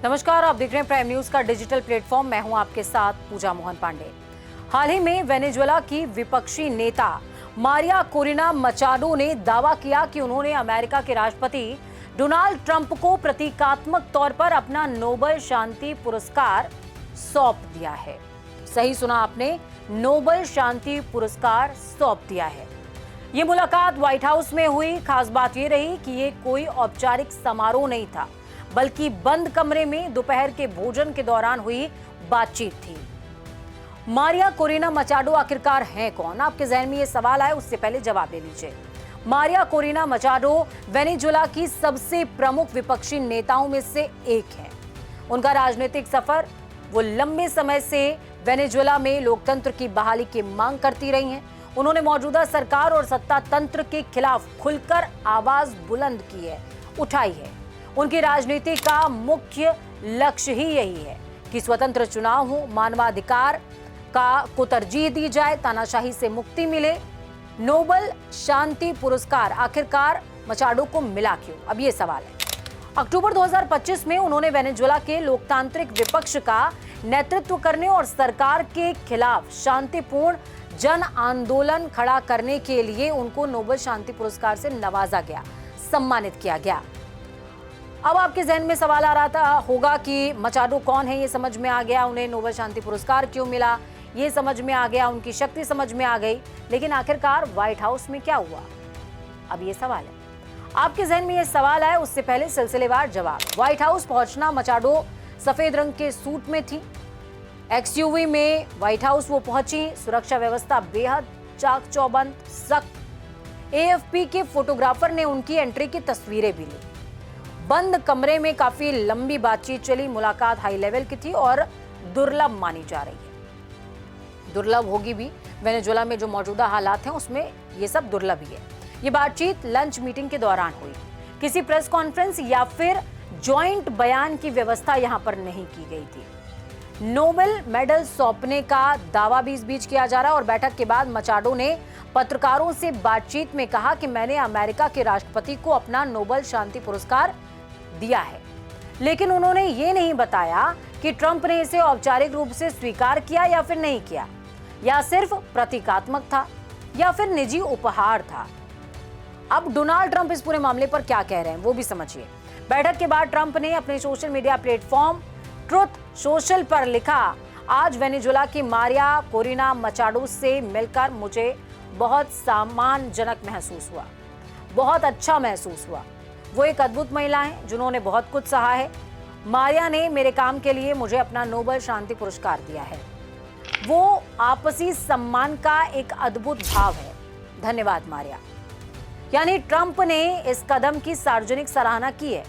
नमस्कार, आप देख रहे हैं प्राइम न्यूज का डिजिटल प्लेटफॉर्म। मैं हूं आपके साथ पूजा मोहन पांडे। हाल ही में वेनेजुएला की विपक्षी नेता मारिया कोरिना मचाडो ने दावा किया कि उन्होंने अमेरिका के राष्ट्रपति डोनाल्ड ट्रंप को प्रतीकात्मक तौर पर अपना नोबेल शांति पुरस्कार सौंप दिया है। सही सुना आपने, नोबेल शांति पुरस्कार सौंप दिया है। ये मुलाकात व्हाइट हाउस में हुई। खास बात ये रही कि ये कोई औपचारिक समारोह नहीं था, बल्कि बंद कमरे में दोपहर के भोजन के दौरान हुई बातचीत थी। मारिया कोरिना मचाडो आखिरकार हैं कौन? आपके जहन में ये सवाल आए, उससे पहले जवाब ले लीजिए। मारिया कोरिना मचाडो वेनेजुएला की सबसे प्रमुख विपक्षी नेताओं में से एक हैं। उनका राजनीतिक सफर, वो लंबे समय से वेनेजुएला में लोकतंत्र की बहाली की मांग करती रही हैं। उन्होंने मौजूदा सरकार और सत्ता तंत्र के खिलाफ खुलकर आवाज बुलंद की है, उठाई है। उनकी राजनीति का मुख्य लक्ष्य ही यही है कि स्वतंत्र चुनाव हो, मानवाधिकार को तरजीह दी जाए, तानाशाही से मुक्ति मिले। नोबेल शांति पुरस्कार आखिरकार मचाडो को मिला क्यों? अब ये सवाल है। अक्टूबर 2025 में उन्होंने वेनेजुएला के लोकतांत्रिक विपक्ष का नेतृत्व करने और सरकार के खिलाफ शांतिपूर्ण जन आंदोलन खड़ा करने के लिए उनको नोबेल शांति पुरस्कार से नवाजा गया, सम्मानित किया गया। अब आपके जहन में सवाल आ रहा होगा कि मचाडो कौन है, ये समझ में आ गया। उन्हें नोबेल शांति पुरस्कार क्यों मिला, ये समझ में आ गया। उनकी शक्ति समझ में आ गई, लेकिन आखिरकार व्हाइट हाउस में क्या हुआ? अब ये सवाल है। आपके जहन में ये सवाल आए, उससे पहले सिलसिलेवार जवाब। व्हाइट हाउस पहुंचना, मचाडो सफेद रंग के सूट में थी। एक्सयूवी में व्हाइट हाउस वो पहुंची। सुरक्षा व्यवस्था बेहद चाक चौबंद, सख्त। एएफपी के फोटोग्राफर ने उनकी एंट्री की तस्वीरें भी ली। बंद कमरे में काफी लंबी बातचीत चली। मुलाकात हाई लेवल की थी और दुर्लभ मानी जा रही है। दुर्लभ होगी भी, वेनेजुएला में जो मौजूदा हालात हैं उसमें ये सब दुर्लभ ही है। ये बातचीत लंच मीटिंग के दौरान हुई। किसी प्रेस कॉन्फ्रेंस या फिर जॉइंट बयान की व्यवस्था यहां पर नहीं की गई थी। नोबेल मेडल सौंपने का दावा भी इस बीच किया जा रहा है और बैठक के बाद मचाडो ने पत्रकारों से बातचीत में कहा कि मैंने अमेरिका के राष्ट्रपति को अपना नोबेल शांति पुरस्कार दिया है, लेकिन उन्होंने ये नहीं बताया कि ट्रंप ने इसे औपचारिक रूप से स्वीकार किया या फिर नहीं किया, या सिर्फ प्रतीकात्मक था या फिर निजी उपहार था। अब डोनाल्ड ट्रंप इस पूरे मामले पर क्या कह रहे हैं वो भी समझिए। बैठक के बाद ट्रंप ने अपने social media platform truth social पर लिखा, आज वेनेजुएला की मारिया कोरिना मचाडो से मिलकर मुझे बहुत सम्मानजनक महसूस हुआ, बहुत अच्छा महसूस हुआ। वो एक अद्भुत महिला हैं जिन्होंने बहुत कुछ सहा है। मारिया ने मेरे काम के लिए मुझे अपना नोबेल शांति पुरस्कार दिया है। वो आपसी सम्मान का एक अद्भुत भाव है। धन्यवाद मारिया। यानी ट्रंप ने इस कदम की सार्वजनिक सराहना की है,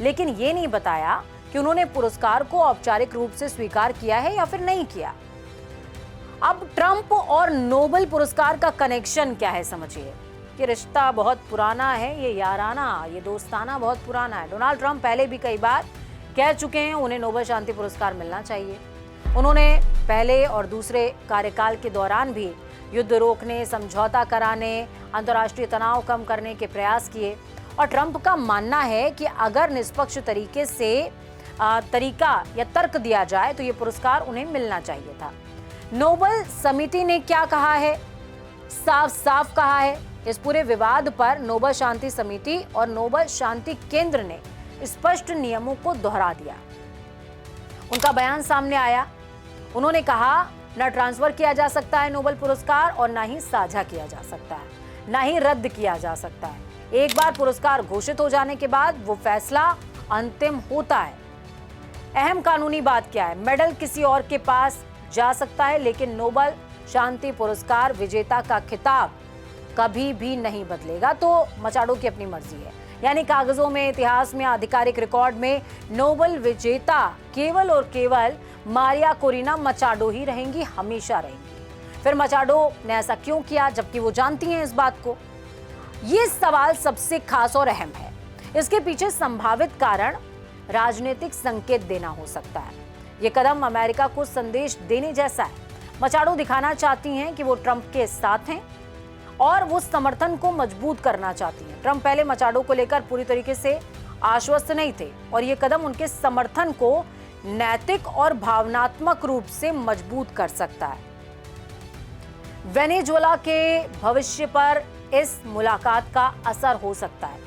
लेकिन ये नहीं बताया कि उन्होंने पुरस्कार को औपचारिक रूप से स्वीकार किया है या फिर नहीं किया। अब ट्रंप और नोबेल पुरस्कार का कनेक्शन क्या है समझिए। ये रिश्ता बहुत पुराना है, ये याराना, ये दोस्ताना बहुत पुराना है। डोनाल्ड ट्रंप पहले भी कई बार कह चुके हैं उन्हें नोबेल शांति पुरस्कार मिलना चाहिए। उन्होंने पहले और दूसरे कार्यकाल के दौरान भी युद्ध रोकने, समझौता कराने, अंतर्राष्ट्रीय तनाव कम करने के प्रयास किए। और ट्रंप का मानना है कि अगर निष्पक्ष तरीके से तरीका या तर्क दिया जाए तो ये पुरस्कार उन्हें मिलना चाहिए था। नोबेल समिति ने क्या कहा है? साफ साफ कहा है। इस पूरे विवाद पर नोबेल शांति समिति और नोबेल शांति केंद्र ने स्पष्ट नियमों को दोहरा दिया। उनका बयान सामने आया। उन्होंने कहा, न ट्रांसफर किया जा सकता है नोबेल पुरस्कार और न ही साझा किया जा सकता है, न ही रद्द किया जा सकता है। एक बार पुरस्कार घोषित हो जाने के बाद वो फैसला अंतिम होता है। अहम कानूनी बात क्या है? मेडल किसी और के पास जा सकता है, लेकिन नोबेल शांति पुरस्कार विजेता का खिताब कभी भी नहीं बदलेगा। तो मचाडो की अपनी मर्जी है। यानी कागजों में, इतिहास में, आधिकारिक रिकॉर्ड में नोबेल विजेता केवल और केवल मारिया कोरिना मचाडो ही रहेंगी, हमेशा रहेंगी। फिर मचाडो ने ऐसा क्यों किया जबकि वो जानती हैं इस बात को? ये सवाल सबसे खास और अहम है। इसके पीछे संभावित कारण राजनीतिक संकेत देना हो सकता है। ये कदम अमेरिका को संदेश देने जैसा है। मचाडो दिखाना चाहती हैं कि वो ट्रंप के साथ हैं और वो समर्थन को मजबूत करना चाहती हैं। ट्रंप पहले मचाडो को लेकर पूरी तरीके से आश्वस्त नहीं थे और ये कदम उनके समर्थन को नैतिक और भावनात्मक रूप से मजबूत कर सकता है। वेनेजुएला के भविष्य पर इस मुलाकात का असर हो सकता है।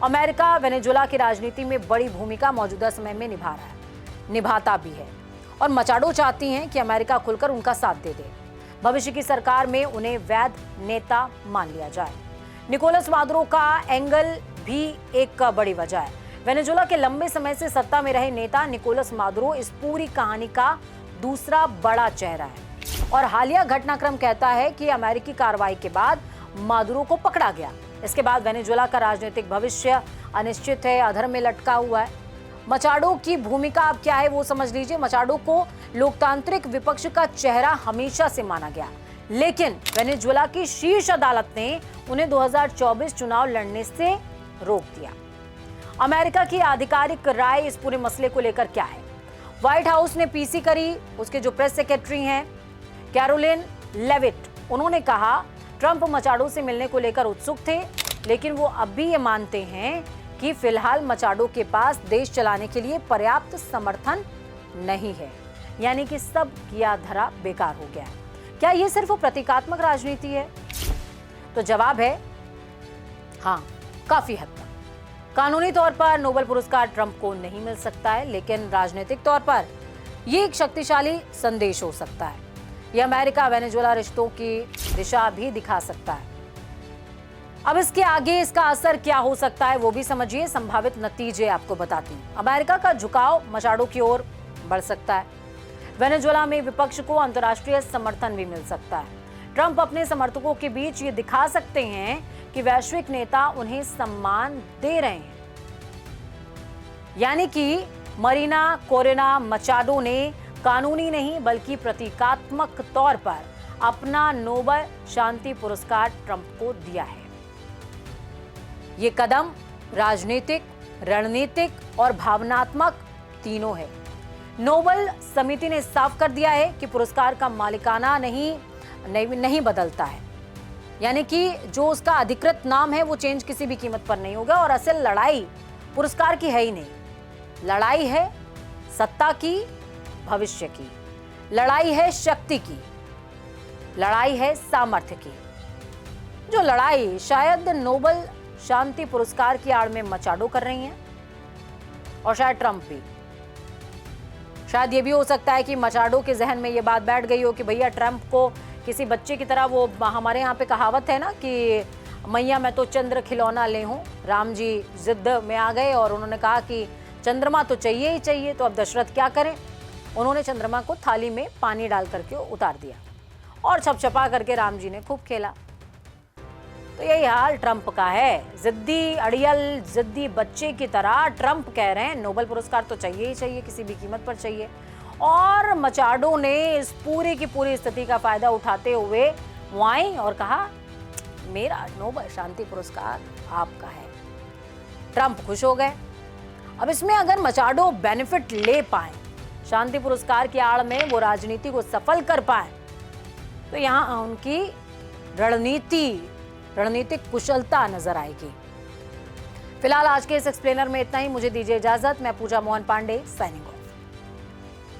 अमेरिका वेनेजुएला की राजनीति में बड़ी भूमिका मौजूदा समय में निभाता भी है और मचाडो चाहती हैं कि अमेरिका खुलकर उनका साथ दे दे। भविष्य की सरकार में उन्हें वैध नेता मान लिया जाए। निकोलस मादुरो का एंगल भी एक बड़ी वजह है। वेनेजुएला के लंबे समय से सत्ता में रहे नेता निकोलस मादुरो इस पूरी कहानी का दूसरा बड़ा चेहरा है और हालिया घटनाक्रम कहता है कि अमेरिकी कार्रवाई के बाद मादुरो को पकड़ा गया। इसके बाद वेनेजुएला का राजनीतिक भविष्य अनिश्चित है, अधर में लटका हुआ है। मचाडो की भूमिका अब क्या है वो समझ लीजिए। मचाडो को लोकतांत्रिक विपक्ष का चेहरा हमेशा से माना गया, लेकिन वेनेजुएला की शीर्ष अदालत ने उन्हें 2024 चुनाव लड़ने से रोक दिया। अमेरिका की आधिकारिक राय इस पूरे मसले को लेकर क्या है? व्हाइट हाउस ने पीसी करी। उसके जो प्रेस सेक्रेटरी हैं कैरोलिन लेविट, उन्होंने कहा ट्रंप मचाडो से मिलने को लेकर उत्सुक थे, लेकिन वो अब भी ये मानते हैं कि फिलहाल मचाडो के पास देश चलाने के लिए पर्याप्त समर्थन नहीं है। यानी कि सब किया धरा बेकार हो गया है। क्या ये सिर्फ प्रतीकात्मक राजनीति है? तो जवाब है हाँ, काफी हद तक। कानूनी तौर पर नोबेल पुरस्कार ट्रंप को नहीं मिल सकता है, लेकिन राजनीतिक तौर पर यह एक शक्तिशाली संदेश हो सकता है। यह अमेरिका वेनेजुएला रिश्तों की दिशा भी दिखा सकता है। अब इसके आगे इसका असर क्या हो सकता है वो भी समझिए। संभावित नतीजे आपको बताती हूं। अमेरिका का झुकाव मचाडो की ओर बढ़ सकता है। वेनेजुएला में विपक्ष को अंतर्राष्ट्रीय समर्थन भी मिल सकता है। ट्रंप अपने समर्थकों के बीच ये दिखा सकते हैं कि वैश्विक नेता उन्हें सम्मान दे रहे हैं। यानी कि मरीना कोरेना मचाडो ने कानूनी नहीं बल्कि प्रतीकात्मक तौर पर अपना नोबेल शांति पुरस्कार ट्रंप को दिया है। ये कदम राजनीतिक, रणनीतिक और भावनात्मक तीनों है। नोबेल समिति ने साफ कर दिया है कि पुरस्कार का मालिकाना नहीं बदलता है। यानी कि जो उसका अधिकृत नाम है वो चेंज किसी भी कीमत पर नहीं होगा और असल लड़ाई पुरस्कार की है ही नहीं। लड़ाई है सत्ता की, भविष्य की, लड़ाई है शक्ति की, लड़ाई है सामर्थ्य की। जो लड़ाई शायद नोबेल शांति पुरस्कार की आड़ में मचाडो कर रही हैं और शायद ट्रंप भी। शायद ये भी हो सकता है कि मचाडो के जहन में ये बात बैठ गई हो कि भैया ट्रंप को किसी बच्चे की तरह, वो हमारे यहाँ पे कहावत है ना कि मैया मैं तो चंद्र खिलौना ले हूँ। राम जी जिद में आ गए और उन्होंने कहा कि चंद्रमा तो चाहिए ही चाहिए। तो अब दशरथ क्या करें? उन्होंने चंद्रमा को थाली में पानी डाल करके उतार दिया और छपछपा करके राम जी ने खूब खेला। तो यही हाल ट्रंप का है। जिद्दी अड़ियल, जिद्दी बच्चे की तरह ट्रंप कह रहे हैं नोबेल पुरस्कार तो चाहिए ही चाहिए, किसी भी कीमत पर चाहिए। और मचाडो ने इस पूरी की पूरी स्थिति का फायदा उठाते हुए वहीं और कहा मेरा नोबेल शांति पुरस्कार आपका है। ट्रंप खुश हो गए। अब इसमें अगर मचाडो बेनिफिट ले पाए, शांति पुरस्कार की आड़ में वो राजनीति को सफल कर पाए, तो यहाँ उनकी रणनीतिक कुशलता नजर आएगी। फिलहाल आज के इस एक्सप्लेनर में इतना ही। मुझे दीजिए इजाजत। मैं पूजा मोहन पांडे, साइनिंग ऑफ।